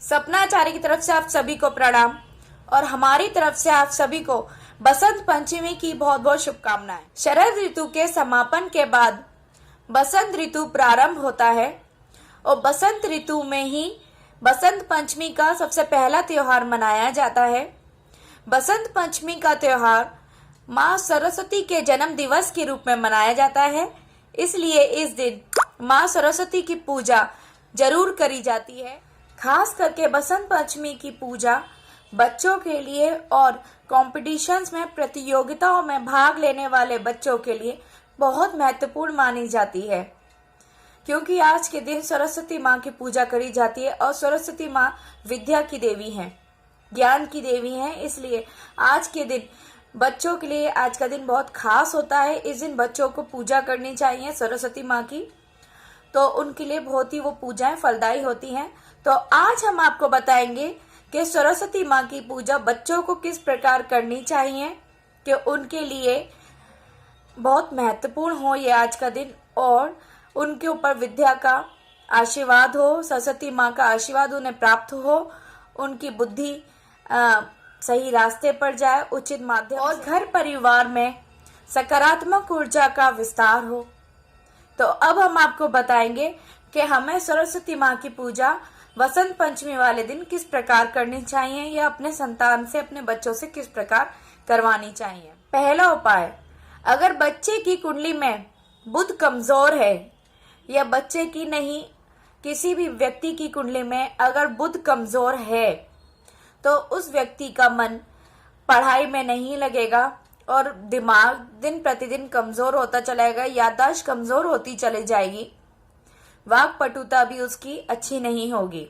सपनाचारी की तरफ से आप सभी को प्रणाम और हमारी तरफ से आप सभी को बसंत पंचमी की बहुत बहुत शुभकामनाएं। शरद ऋतु के समापन के बाद बसंत ऋतु प्रारंभ होता है और बसंत ऋतु में ही बसंत पंचमी का सबसे पहला त्योहार मनाया जाता है। बसंत पंचमी का त्योहार माँ सरस्वती के जन्म दिवस के रूप में मनाया जाता है, इसलिए इस दिन माँ सरस्वती की पूजा जरूर करी जाती है। खास करके बसंत पंचमी की पूजा बच्चों के लिए और कॉम्पिटिशन्स में, प्रतियोगिताओं में भाग लेने वाले बच्चों के लिए बहुत महत्वपूर्ण मानी जाती है, क्योंकि आज के दिन सरस्वती माँ की पूजा करी जाती है और सरस्वती माँ विद्या की देवी हैं, ज्ञान की देवी हैं। इसलिए आज के दिन बच्चों के लिए आज का दिन बहुत खास होता है। इस दिन बच्चों को पूजा करनी चाहिए सरस्वती माँ की, तो उनके लिए बहुत ही वो पूजाएं फलदायी होती हैं। तो आज हम आपको बताएंगे कि सरस्वती माँ की पूजा बच्चों को किस प्रकार करनी चाहिए कि उनके लिए बहुत महत्वपूर्ण हो ये आज का दिन और उनके ऊपर विद्या का आशीर्वाद हो, सरस्वती माँ का आशीर्वाद उन्हें प्राप्त हो, उनकी बुद्धि सही रास्ते पर जाए, उचित माध्यम और घर परिवार में सकारात्मक ऊर्जा का विस्तार हो। तो अब हम आपको बताएंगे कि हमें सरस्वती माँ की पूजा वसंत पंचमी वाले दिन किस प्रकार करनी चाहिए या अपने संतान से, अपने बच्चों से किस प्रकार करवानी चाहिए। पहला उपाय, अगर बच्चे की कुंडली में बुध कमजोर है या बच्चे की नहीं, किसी भी व्यक्ति की कुंडली में अगर बुध कमजोर है तो उस व्यक्ति का मन पढ़ाई में नहीं लगेगा और दिमाग दिन प्रतिदिन कमजोर होता चलेगा, याददाश्त कमजोर होती चली जाएगी, वाक पटुता भी उसकी अच्छी नहीं होगी।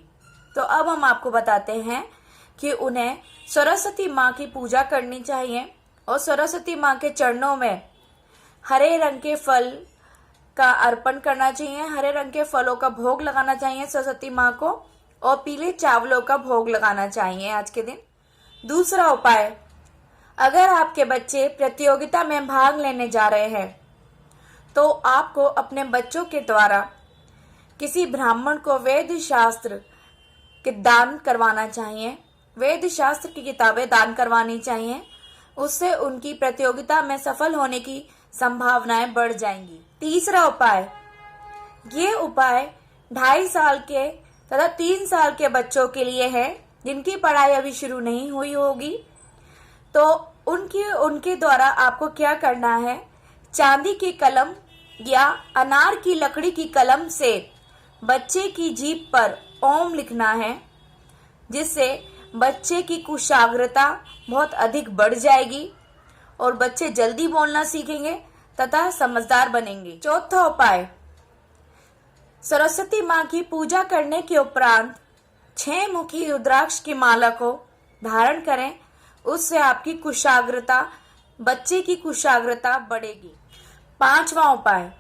तो अब हम आपको बताते हैं कि उन्हें सरस्वती माँ की पूजा करनी चाहिए और सरस्वती माँ के चरणों में हरे रंग के फल का अर्पण करना चाहिए, हरे रंग के फलों का भोग लगाना चाहिए सरस्वती माँ को और पीले चावलों का भोग लगाना चाहिए आज के दिन। दूसरा उपाय, अगर आपके बच्चे प्रतियोगिता में भाग लेने जा रहे हैं तो आपको अपने बच्चों के द्वारा किसी ब्राह्मण को वेद शास्त्र के दान करवाना चाहिए, वेद शास्त्र की किताबें दान करवानी चाहिए। उससे उनकी प्रतियोगिता में सफल होने की संभावनाएं बढ़ जाएंगी। तीसरा उपाय, ये उपाय 2.5 साल के तथा 3 साल के बच्चों के लिए है जिनकी पढ़ाई अभी शुरू नहीं हुई होगी। तो उनके द्वारा आपको क्या करना है, चांदी की कलम या अनार की लकड़ी की कलम से बच्चे की जीभ पर ओम लिखना है, जिससे बच्चे की कुशाग्रता बहुत अधिक बढ़ जाएगी और बच्चे जल्दी बोलना सीखेंगे तथा समझदार बनेंगे। चौथा उपाय, सरस्वती माँ की पूजा करने के उपरांत 6 मुखी रुद्राक्ष की माला को धारण करें, उससे आपकी कुशाग्रता, बच्चे की कुशाग्रता बढ़ेगी। 5वां उपाय,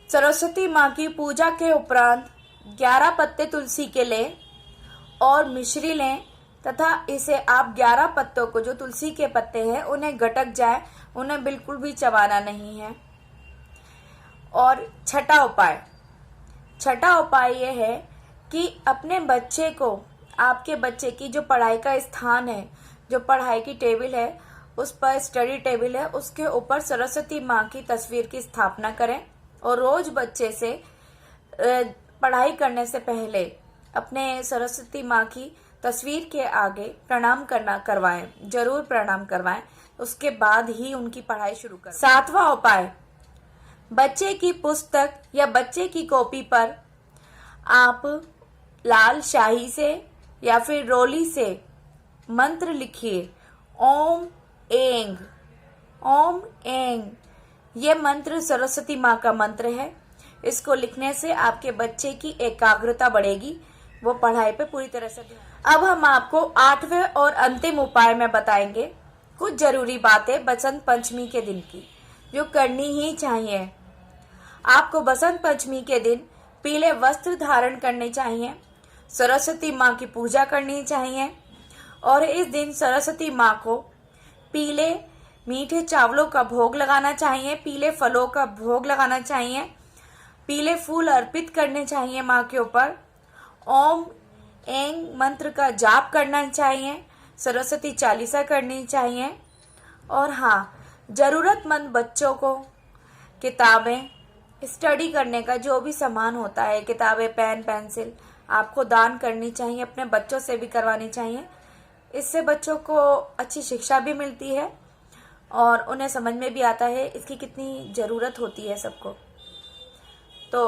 सरस्वती माँ की पूजा के उपरांत 11 पत्ते तुलसी के लें और मिश्री लें तथा इसे आप 11 पत्तों को, जो तुलसी के पत्ते हैं, उन्हें गटक जाए, उन्हें बिल्कुल भी चबाना नहीं है। और छठा उपाय यह है कि अपने बच्चे को, आपके बच्चे की जो पढ़ाई का स्थान है, जो पढ़ाई की टेबल है, उस पर स्टडी टेबल है, उसके ऊपर सरस्वती माँ की तस्वीर की स्थापना करें और रोज बच्चे से पढ़ाई करने से पहले अपने सरस्वती माँ की तस्वीर के आगे प्रणाम करवाएं, जरूर प्रणाम करवाएं, उसके बाद ही उनकी पढ़ाई शुरू करें। 7वां उपाय, बच्चे की पुस्तक या बच्चे की कॉपी पर आप लाल शाही से या फिर रोली से मंत्र लिखिए, ओम एंग, ओम एंग। ये मंत्र सरस्वती माँ का मंत्र है। इसको लिखने से आपके बच्चे की एकाग्रता बढ़ेगी, वो पढ़ाई पे पूरी तरह से। अब हम आपको 8वें और अंतिम उपाय में बताएंगे कुछ जरूरी बातें बसंत पंचमी के दिन की, जो करनी ही चाहिए। आपको बसंत पंचमी के दिन पीले वस्त्र धारण करने चाहिए, सरस्वती माँ की पूजा करनी चाहिए और इस दिन सरस्वती माँ को पीले मीठे चावलों का भोग लगाना चाहिए, पीले फलों का भोग लगाना चाहिए, पीले फूल अर्पित करने चाहिए माँ के ऊपर। ओम एंग मंत्र का जाप करना चाहिए, सरस्वती चालीसा करनी चाहिए। और हाँ, ज़रूरतमंद बच्चों को किताबें, स्टडी करने का जो भी सामान होता है, किताबें, पेन, पेंसिल, आपको दान करनी चाहिए, अपने बच्चों से भी करवानी चाहिए। इससे बच्चों को अच्छी शिक्षा भी मिलती है और उन्हें समझ में भी आता है इसकी कितनी ज़रूरत होती है सबको। तो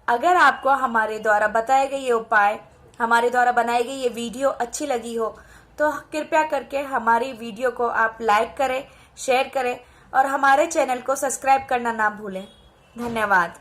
अगर आपको हमारे द्वारा बताए गए ये उपाय, हमारे द्वारा बनाई गई ये वीडियो अच्छी लगी हो तो कृपया करके हमारी वीडियो को आप लाइक करें, शेयर करें और हमारे चैनल को सब्सक्राइब करना ना भूलें। धन्यवाद।